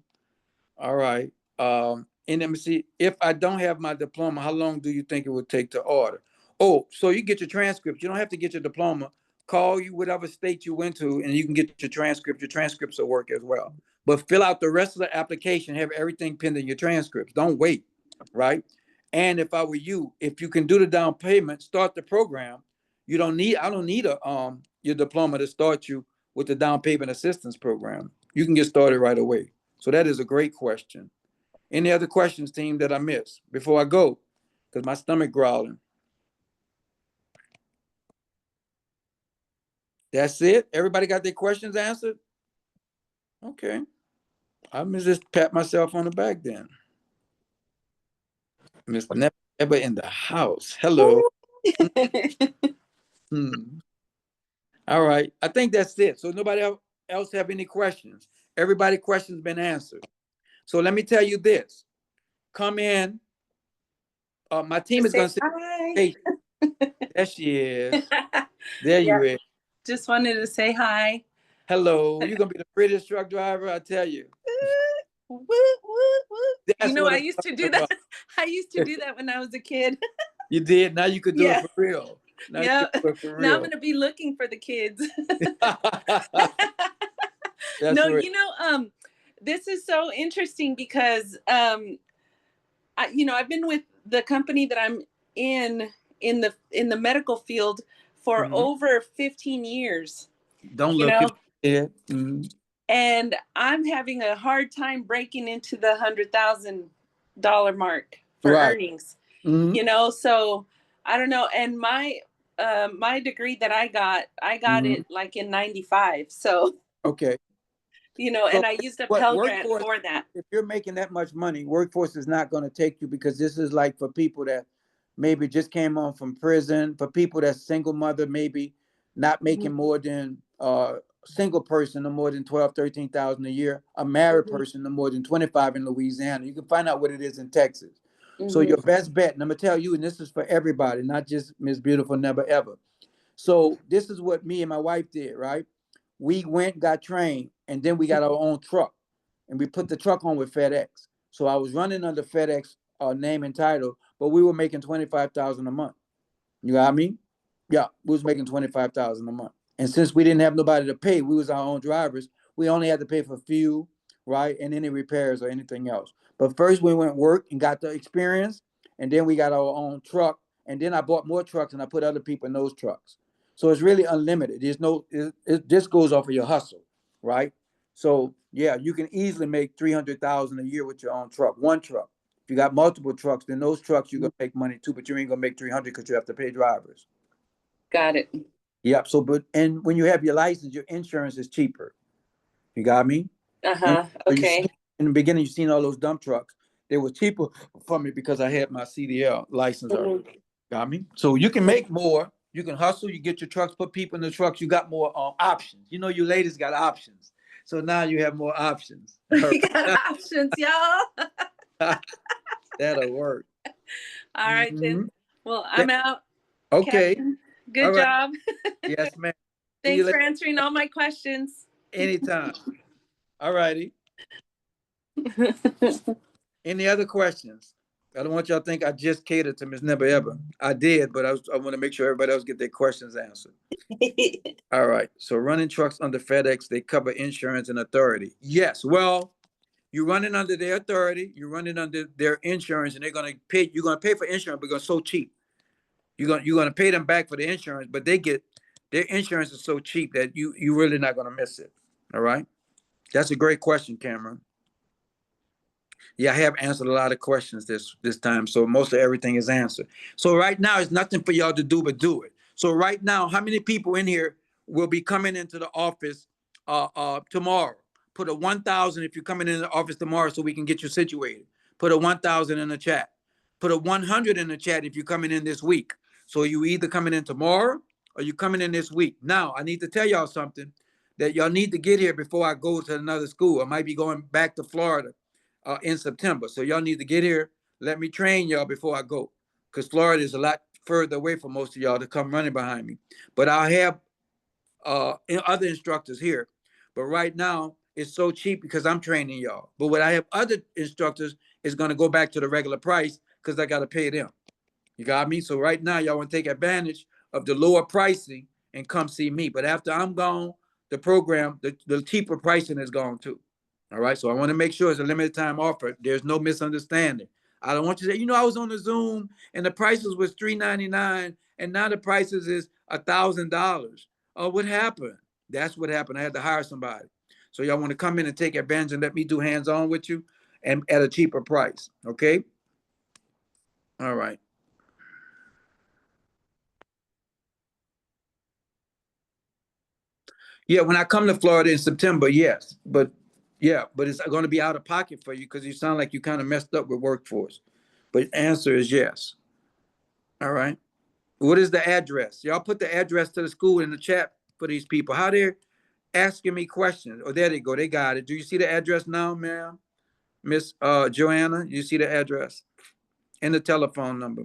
All right. And let me see. If I don't have my diploma, how long do you think it would take to order? Oh, so you get your transcripts. You don't have to get your diploma. Call you whatever state you went to, and you can get your transcript. Your transcripts will work as well. But fill out the rest of the application. Have everything pending your transcripts. Don't wait, right? And if I were you, if you can do the down payment, start the program. You don't need. I don't need a your diploma to start you with the down payment assistance program. You can get started right away. So that is a great question. Any other questions, team, that I missed before I go? Because my stomach growling. That's it? Everybody got their questions answered? Okay. I'm gonna just pat myself on the back then. Miss Never in the house. Hello. Hmm. All right. I think that's it. So nobody else have any questions? Everybody questions been answered. So let me tell you this. Come in. My team Just is say gonna say, hi. hey, there she is. There Yeah. you is. Just wanted to say hi. Hello. You're gonna be the prettiest truck driver, I tell you. Woo, woo, woo. You That's know, what I I'm used to talking do that. about. I used to do that when I was a kid. You did. Now you could do it Yeah. for real. Now you Yeah. can do it for Now I'm real. going to be looking for the kids. That's No, right. this is so interesting because I've been with the company that I'm in the medical field for Mhm. over 15 years, Don't you look it. know, Yeah. Mhm. and I'm having a hard time breaking into the $100,000 mark for Right. earnings, Mhm. so I don't know. And my degree that I got Mhm. it like in 95. So, Okay. So and I used a what Pell Grant workforce, for that. if you're making that much money, workforce is not going to take you, because this is like for people that maybe just came home from prison, for people that's single mother, maybe not making more than single person, no more than 12, 13,000 a year, a married Mhm. person, no more than 25 in Louisiana. You can find out what it is in Texas. So Mhm. your best bet, and I'm gonna tell you, and this is for everybody, not just Miss Beautiful Never Ever. So this is what me and my wife did, right? We went, got trained, and then we got our own truck, and we put the truck on with FedEx. So I was running under FedEx name and title, but we were making 25,000 a month. You got me? Yeah, we was making 25,000 a month. And since we didn't have nobody to pay, we was our own drivers. We only had to pay for fuel, right, and any repairs or anything else. But first we went work and got the experience, and then we got our own truck, and then I bought more trucks and I put other people in those trucks. So it's really unlimited. There's no, it just goes off of your hustle, right? So yeah, you can easily make 300,000 a year with your own truck, one truck. If you got multiple trucks, then those trucks you're gonna make money too, but you ain't gonna make 300 because you have to pay drivers. Got it. Yep. So, but and when you have your license, your insurance is cheaper. You got me? And Uh-huh. so you see, Okay. in the beginning, you seen all those dump trucks. They were cheaper for me because I had my CDL license already. Mhm. Got me? So you can make more, You can hustle. You get your trucks, put people in the trucks. You got more options. You know, you ladies got options. So now you have more options. We got options, y'all. That'll work. All right, then. Mhm. Well, Yeah. I'm out. Okay. Captain, All good right. job. Yes, ma'am. See you Thanks for later. answering all my questions. Anytime. All righty. Any other questions? I don't want y'all to think I just catered to Miss Never Ever. I did, but I want to make sure everybody else get their questions answered. All right. So running trucks under FedEx, they cover insurance and authority. Yes. Well, you're running under their authority, you're running under their insurance, and they're gonna pay. You're gonna pay for insurance because it's so cheap. You're gonna pay them back for the insurance, but they get their insurance is so cheap that you really not gonna miss it. All right. That's a great question, Cameron. Yeah, I have answered a lot of questions this time, so most of everything is answered. So right now, it's nothing for y'all to do but do it. So right now, how many people in here will be coming into the office tomorrow? Put a 1,000 if you're coming in the office tomorrow, so we can get you situated. Put a 1,000 in the chat. Put a 100 in the chat if you're coming in this week. So you either coming in tomorrow or you coming in this week. Now I need to tell y'all something that y'all need to get here before I go to another school. I might be going back to Florida in September. So y'all need to get here. Let me train y'all before I go, because Florida is a lot further away for most of y'all to come running behind me. But I'll have other instructors here. But right now, it's so cheap because I'm training y'all. But what I have other instructors is going to go back to the regular price because I got to pay them. You got me? So right now, y'all want to take advantage of the lower pricing and come see me. But after I'm gone, the program, the cheaper pricing is gone too. All right. So I want to make sure it's a limited time offer. There's no misunderstanding. I don't want you to say, I was on the Zoom and the prices was $399 and now the prices is $1,000. Oh, what happened? That's what happened. I had to hire somebody. So y'all want to come in and take advantage and let me do hands-on with you and at a cheaper price. Okay. All right. Yeah, when I come to Florida in September, yes. But it's going to be out of pocket for you because you sound like you kind of messed up with workforce. But answer is yes. All right. What is the address? Y'all put the address to the school in the chat for these people. How they're asking me questions. Oh, there they go. They got it. Do you see the address now, ma'am? Miss Joanna, you see the address and the telephone number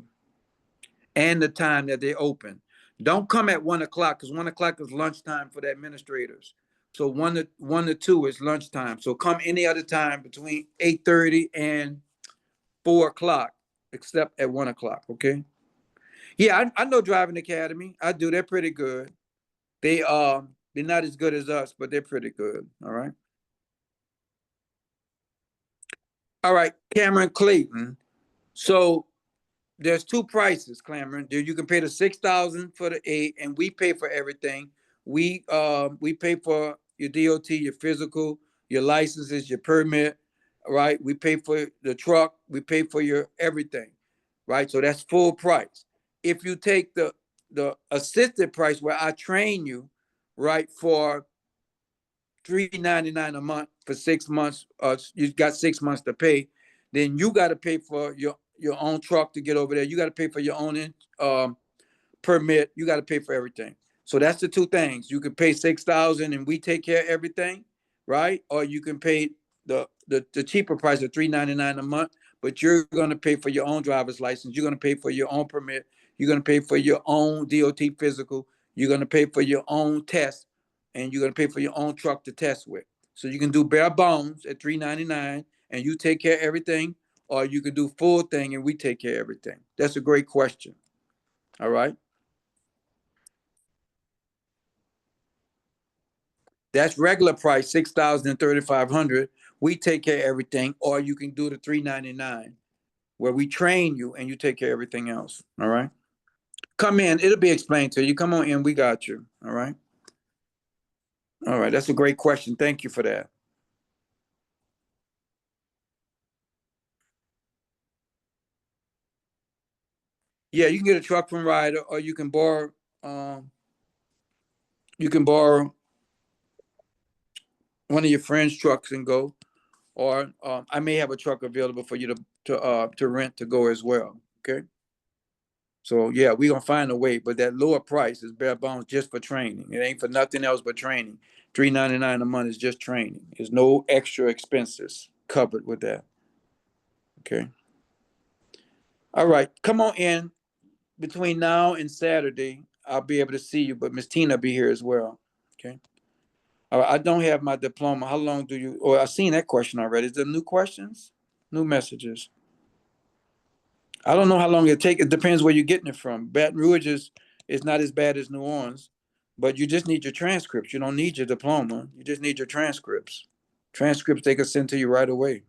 and the time that they open. Don't come at 1 o'clock because 1 o'clock is lunchtime for the administrators. So one to two is lunchtime. So come any other time between 8:30 and 4 o'clock, except at 1 o'clock. Okay. Yeah, I know Driving Academy. I do. They're pretty good. They're not as good as us, but they're pretty good. All right. All right, Cameron Clayton. So there's two prices, Cameron. You can pay the 6,000 for the 8, and we pay for everything. We pay for your DOT, your physical, your licenses, your permit, right? We pay for the truck, we pay for your everything, right? So that's full price. If you take the assisted price where I train you, right, for $399 a month for 6 months, you got 6 months to pay, then you got to pay for your own truck to get over there. You got to pay for your own permit. You got to pay for everything. So that's the two things. You can pay 6,000 and we take care of everything, right? Or you can pay the cheaper price of $399 a month, but you're going to pay for your own driver's license. You're going to pay for your own permit. You're going to pay for your own DOT physical. You're going to pay for your own test, and you're going to pay for your own truck to test with. So you can do bare bones at $399 and you take care of everything, or you can do full thing and we take care of everything. That's a great question. All right. That's regular price, 6,000 and 3,500. We take care of everything, or you can do the $399 where we train you and you take care of everything else. All right. Come in, it'll be explained to you. Come on in, we got you. All right. All right. That's a great question. Thank you for that. Yeah, you can get a truck from Ryder, or um you can borrow one of your friends' trucks and go. Or I may have a truck available for you to rent to go as well. Okay. So yeah, we're gonna find a way, but that lower price is bare bones just for training. It ain't for nothing else but training. $3.99 a month is just training. There's no extra expenses covered with that. Okay. All right, come on in between now and Saturday. I'll be able to see you, but Miss Tina will be here as well. Okay. All right, I don't have my diploma. How long do you? Or I've seen that question already. Is there new questions? New messages? I don't know how long it take. It depends where you're getting it from. Baton Rouge is not as bad as New Orleans, but you just need your transcripts. You don't need your diploma. You just need your transcripts. Transcripts they can send to you right away.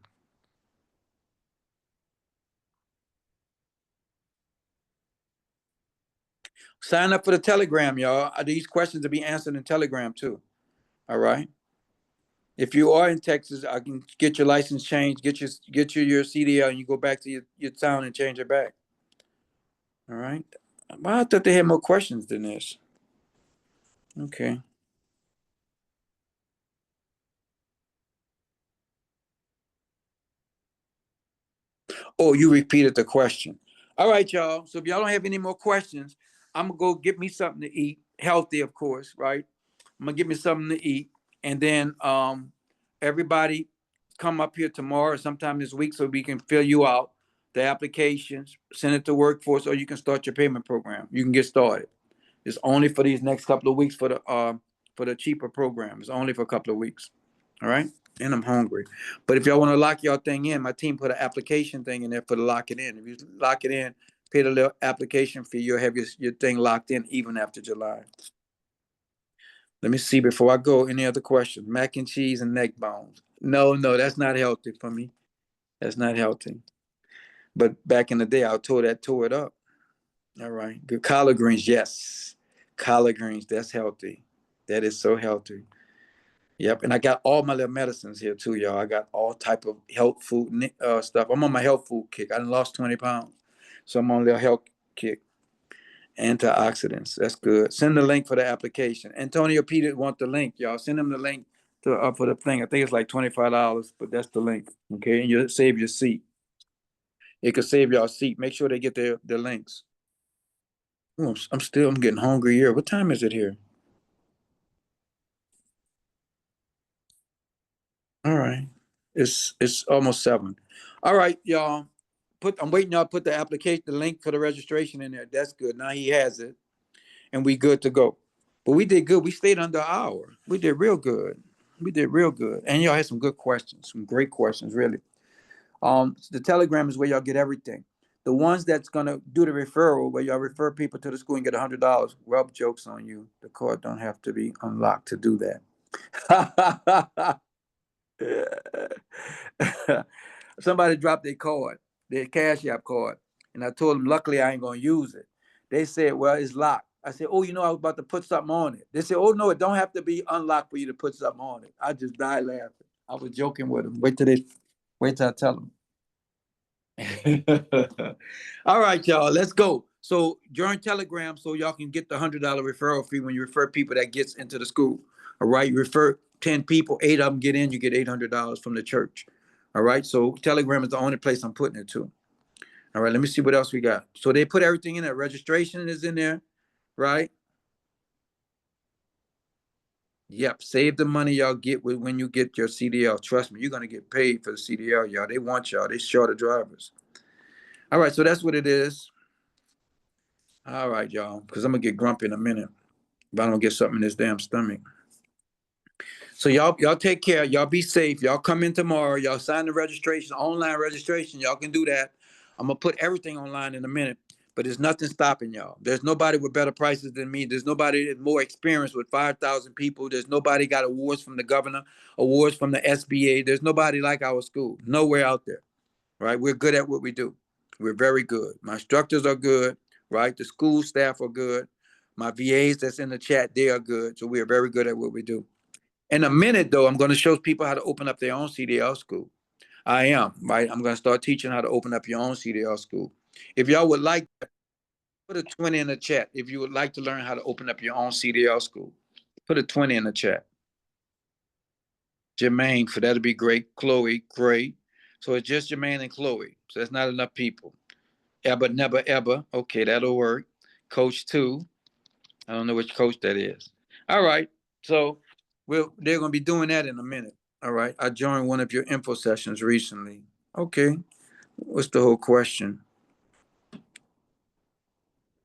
Sign up for the Telegram, y'all. These questions will be answered in Telegram too. All right. If you are in Texas, I can get your license changed, get your CDL, and you go back to your town and change it back. All right. Well, I thought they had more questions than this. Okay. Oh, you repeated the question. All right, y'all. So if y'all don't have any more questions, I'm gonna go get me something to eat, healthy, of course, right? I'm gonna get me something to eat, and then everybody come up here tomorrow or sometime this week so we can fill you out the applications, send it to workforce, or you can start your payment program. You can get started. It's only for these next couple of weeks for the cheaper program. It's only for a couple of weeks. All right. And I'm hungry. But if y'all want to lock y'all thing in, my team put an application thing in there for the lock it in. If you lock it in, pay the little application fee, you'll have your thing locked in even after July. Let me see before I go. Any other questions? Mac and cheese and neck bones. No, that's not healthy for me. That's not healthy. But back in the day, I tore it up. All right. Good collard greens, yes. Collard greens, that's healthy. That is so healthy. Yep, and I got all my little medicines here too, y'all. I got all type of health food stuff. I'm on my health food kick. I done lost 20 pounds, so I'm on a little health kick. Antioxidants, that's good. Send the link for the application. Antonio Peter want the link, y'all. Send him the link to for the thing. I think it's like $25, but that's the link. Okay, and you save your seat. It could save y'all seat. Make sure they get their links. Oh, I'm getting hungry here. What time is it here? All right. It's almost 7. All right, y'all. I'm waiting y'all to put the application, the link for the registration in there. That's good. Now he has it. And we good to go. But we did good. We stayed under an hour. We did real good. We did real good. And y'all had some good questions, some great questions, really. The Telegram is where y'all get everything. The ones that's gonna do the referral, where y'all refer people to the school and get $100. Rub jokes on you. The card don't have to be unlocked to do that. Somebody dropped their card, their Cash App card, and I told them, luckily I ain't gonna use it. They said, well, it's locked. I said, oh, I was about to put something on it. They said, oh no, it don't have to be unlocked for you to put something on it. I just died laughing. I was joking with them. Wait till I tell them. All right, y'all, let's go. So join Telegram so y'all can get the $100 referral fee when you refer people that gets into the school. All right, you refer 10 people, 8 of them get in, you get $800 from the church. All right, so Telegram is the only place I'm putting it to. All right, let me see what else we got. So they put everything in there. Registration is in there, right? Yep, save the money y'all get when you get your CDL. Trust me, you're gonna get paid for the CDL, y'all. They want y'all. They short of drivers. All right, so that's what it is. All right, y'all, because I'm gonna get grumpy in a minute if I don't get something in this damn stomach. So y'all take care. Y'all be safe. Y'all come in tomorrow. Y'all sign the registration, online registration. Y'all can do that. I'm gonna put everything online in a minute, but there's nothing stopping y'all. There's nobody with better prices than me. There's nobody with more experience with 5,000 people. There's nobody got awards from the governor, awards from the SBA. There's nobody like our school. Nowhere out there. Right? We're good at what we do. We're very good. My instructors are good. Right? The school staff are good. My VAs that's in the chat, they are good. So we are very good at what we do. In a minute, though, I'm going to show people how to open up their own CDL school. I am, right? I'm going to start teaching how to open up your own CDL school. If y'all would like, put a 20 in the chat. If you would like to learn how to open up your own CDL school, put a 20 in the chat. Jermaine, for that'll be great. Chloe, great. So it's just Jermaine and Chloe. So that's not enough people. Ever, never, ever. Okay, that'll work. Coach 2. I don't know which coach that is. All right. So they're going to be doing that in a minute. All right. I joined one of your info sessions recently. Okay. What's the whole question?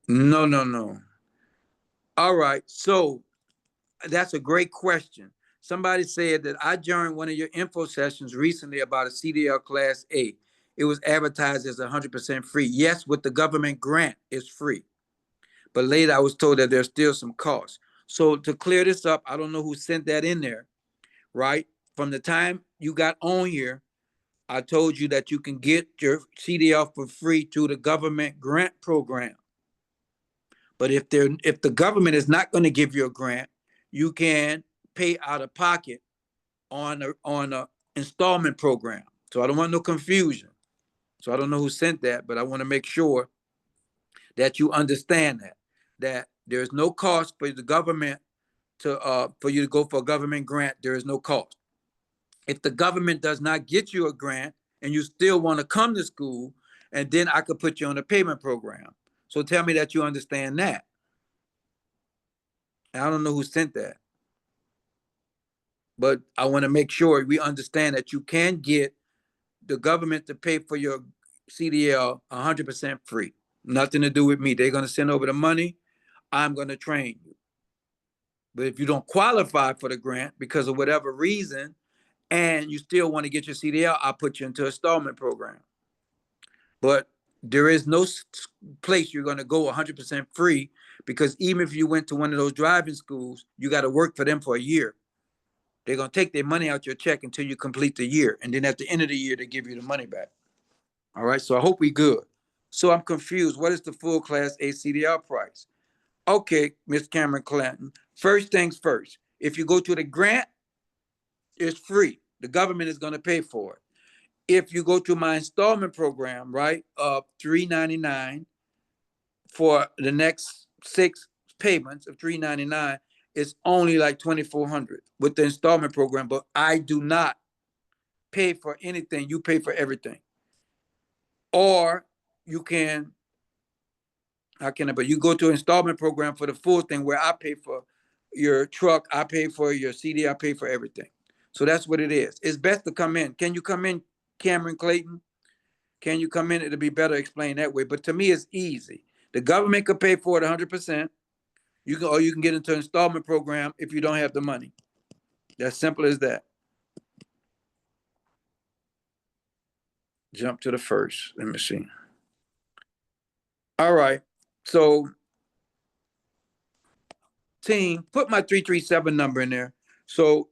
No, no, no. All right. So that's a great question. Somebody said that I joined one of your info sessions recently about a CDL Class A. It was advertised as 100% free. Yes, with the government grant, it's free. But later I was told that there's still some costs. So to clear this up, I don't know who sent that in there, right? From the time you got on here, I told you that you can get your CDL for free through the government grant program. But if the government is not going to give you a grant, you can pay out of pocket on a installment program. So I don't want no confusion. So I don't know who sent that, but I want to make sure that you understand that there's no cost for the government for you to go for a government grant. There is no cost. If the government does not get you a grant and you still want to come to school, and then I could put you on a payment program. So tell me that you understand that. I don't know who sent that, but I want to make sure we understand that you can get the government to pay for your CDL 100% free. Nothing to do with me. They're going to send over the money. I'm going to train you. But if you don't qualify for the grant because of whatever reason, and you still want to get your CDL, I'll put you into an installment program. But there is no place you're going to go 100% free, because even if you went to one of those driving schools, you got to work for them for a year. They're going to take their money out your check until you complete the year. And then at the end of the year, they give you the money back. All right. So I hope we good. So I'm confused. What is the full Class A CDL price? Okay, Ms. Cameron Clanton. First things first. If you go to the grant, it's free. The government is going to pay for it. If you go to my installment program, right, of $399 for the next 6 payments of $399, it's only like $2,400 with the installment program. But I do not pay for anything. You pay for everything. Or you can, but you go to an installment program for the full thing, where I pay for your truck, I pay for your CD, I pay for everything. So that's what it is. It's best to come in. Can you come in, Cameron Clayton? Can you come in? It'll be better explained that way. But to me, it's easy. The government could pay for it 100%. Or you can get into an installment program if you don't have the money. That's simple as that. Jump to the first. Let me see. All right. So, team, put my 337 number in there. So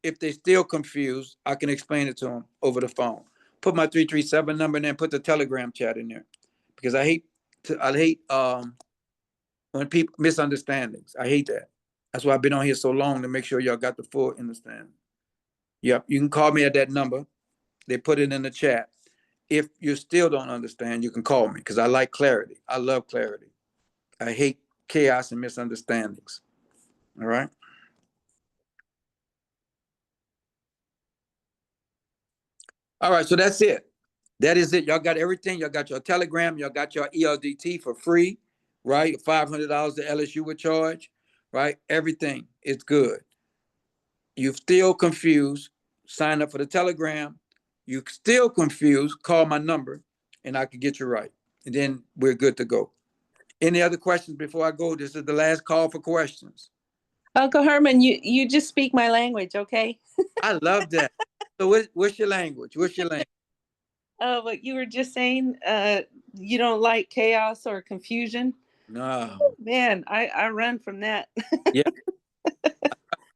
if they're still confused, I can explain it to them over the phone. Put my 337 number in there and put the Telegram chat in there. Because I hate when people misunderstandings. I hate that. That's why I've been on here so long, to make sure y'all got the full understanding. Yep, you can call me at that number. They put it in the chat. If you still don't understand, you can call me, because I like clarity. I love clarity. I hate chaos and misunderstandings. All right. All right, so that's it. That is it. Y'all got everything. Y'all got your Telegram. Y'all got your ELDT for free, right? $500 the LSU would charge, right? Everything is good. You're still confused, sign up for the Telegram. You still confused, call my number, and I can get you right. And then we're good to go. Any other questions before I go? This is the last call for questions. Uncle Herman, you just speak my language, okay? I love that. So what's your language? What's your language? What you were just saying, you don't like chaos or confusion? No. Man, I run from that. Yeah.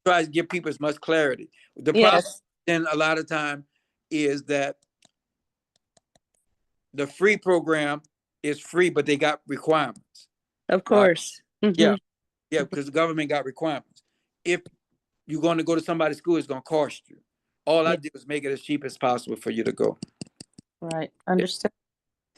Try to give people as much clarity. The problem Yes, then a lot of time is that the free program is free, but they got requirements. of course. Yeah, yeah, because the government got requirements. If you're going to go to somebody's school, it's going to cost you. All I Yeah. do is make it as cheap as possible for you to go. Right. Understood.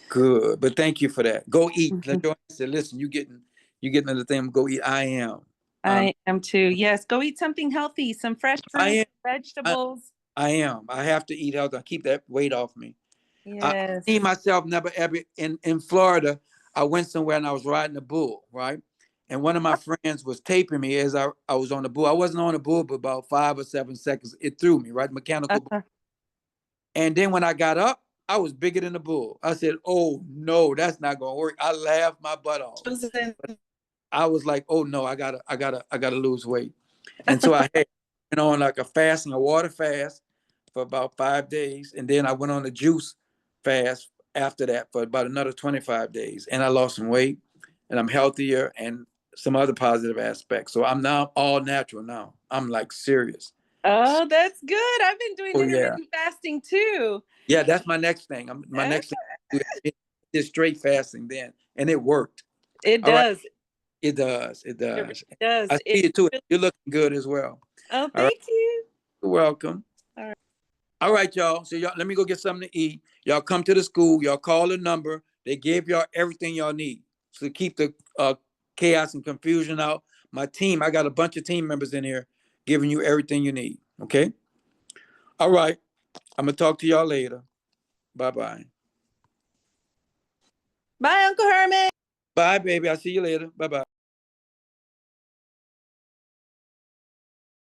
Good, but thank you for that. Go eat. Mhm. LaJoy said, "Listen, you getting the thing. Go eat." I am. I am too. Yes. Go eat something healthy, some fresh I fruits, am. vegetables. I am. I have to eat healthy. I keep that weight off me. Yes. Me myself never ever in Florida. I went somewhere and I was riding a bull, right? And one of my friends was taping me as I was on the bull. I wasn't on the bull, but about 5 or 7 seconds, it threw me, right? Mechanical bull. Uh-huh. And then when I got up, I was bigger than the bull. I said, "Oh no, that's not gonna work." I laughed my butt off. I was like, "Oh no, I gotta lose weight." And so I had went on like a fasting, a water fast for about 5 days, and then I went on a juice fast after that for about another 25 days, and I lost some weight, and I'm healthier, and some other positive aspects. So I'm now all natural now. I'm like serious. Oh, that's good. I've been doing Oh yeah, intermittent fasting too. yeah. That's my next thing. My Okay. next thing is straight fasting then, and it worked. It All right, does. it does. It It really does. does. I see it too. You're looking good as well. Oh, All right, thank you. you're welcome. All right. All right, y'all. So y'all, let me go get something to eat. Y'all come to the school. Y'all call the number. They give y'all everything y'all need. So keep the chaos and confusion out. My team, I got a bunch of team members in here giving you everything you need. Okay. All right. I'm gonna talk to y'all later. Bye-bye. Bye, Uncle Herman. Bye, baby. I'll see you later. Bye-bye.